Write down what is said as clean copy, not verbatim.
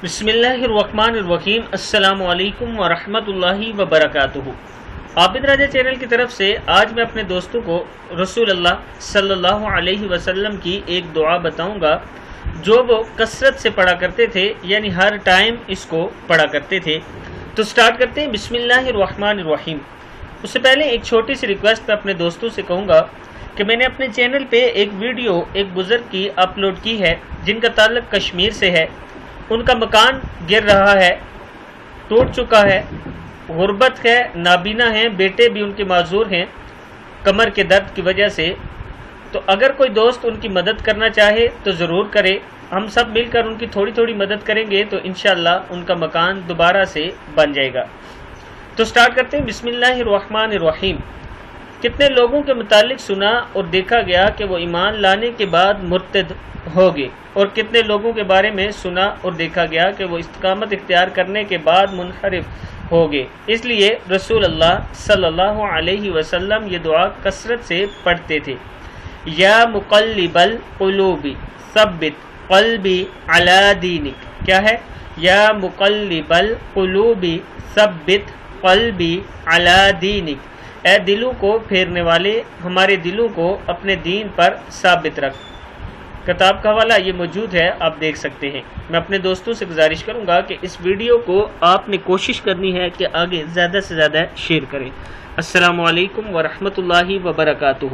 बिस्मिल्लाहिर्रहमानिर्रहीम। अस्सलामु अलैकुम वरहमतुल्लाहि वबरकातुहू। आबिद राजा चैनल की तरफ से आज मैं अपने दोस्तों को रसूल अल्लाह सल्लल्लाहु अलैहि वसल्लम की एक दुआ बताऊंगा जो वो कसरत से पढ़ा करते थे, यानी हर टाइम इसको पढ़ा करते थे। तो स्टार्ट करते हैं। बिस्मिल्लाहिर्रहमानिर्रहीम। उससे पहले एक छोटी सी रिक्वेस्ट मैं अपने दोस्तों से कहूँगा कि मैंने अपने चैनल पे एक वीडियो एक बुज़ुर्ग की अपलोड की है जिनका ताल्लुक़ कश्मीर से है। उनका मकान गिर रहा है, टूट चुका है, गुर्बत है, नाबीना हैं, बेटे भी उनके माजूर हैं कमर के दर्द की वजह से। तो अगर कोई दोस्त उनकी मदद करना चाहे तो ज़रूर करे। हम सब मिलकर उनकी थोड़ी थोड़ी मदद करेंगे तो इंशाअल्लाह उनका मकान दोबारा से बन जाएगा। तो स्टार्ट करते हैं। बिस्मिल्लाहिर्रहमानिर्रहीम। कितने लोगों के मुतालिक सुना और देखा गया कि वो ईमान लाने के बाद मुर्तद हो गए, और कितने लोगों के बारे में सुना और देखा गया कि वो इस्तिकामत इख्तियार करने के बाद मुनहरिफ हो गए। इसलिए रसूल अल्लाह सल्लल्लाहु अलैहि वसल्लम ये दुआ कसरत से पढ़ते थे। या मुक़ल्लिबल क़ुलूबी सब्बित क़ल्बी अला दीनिक। क्या है? या मुक़ल्लिबल क़ुलूबी सब्बित क़ल्बी अला दीनिक। ए दिलों को फेरने वाले, हमारे दिलों को अपने दीन पर साबित रख। किताब का हवाला ये मौजूद है, आप देख सकते हैं। मैं अपने दोस्तों से गुजारिश करूंगा कि इस वीडियो को आपने कोशिश करनी है कि आगे ज़्यादा से ज़्यादा शेयर करें। अस्सलामु अलैकुम वरहमतुल्लाहि वबरकातुहू।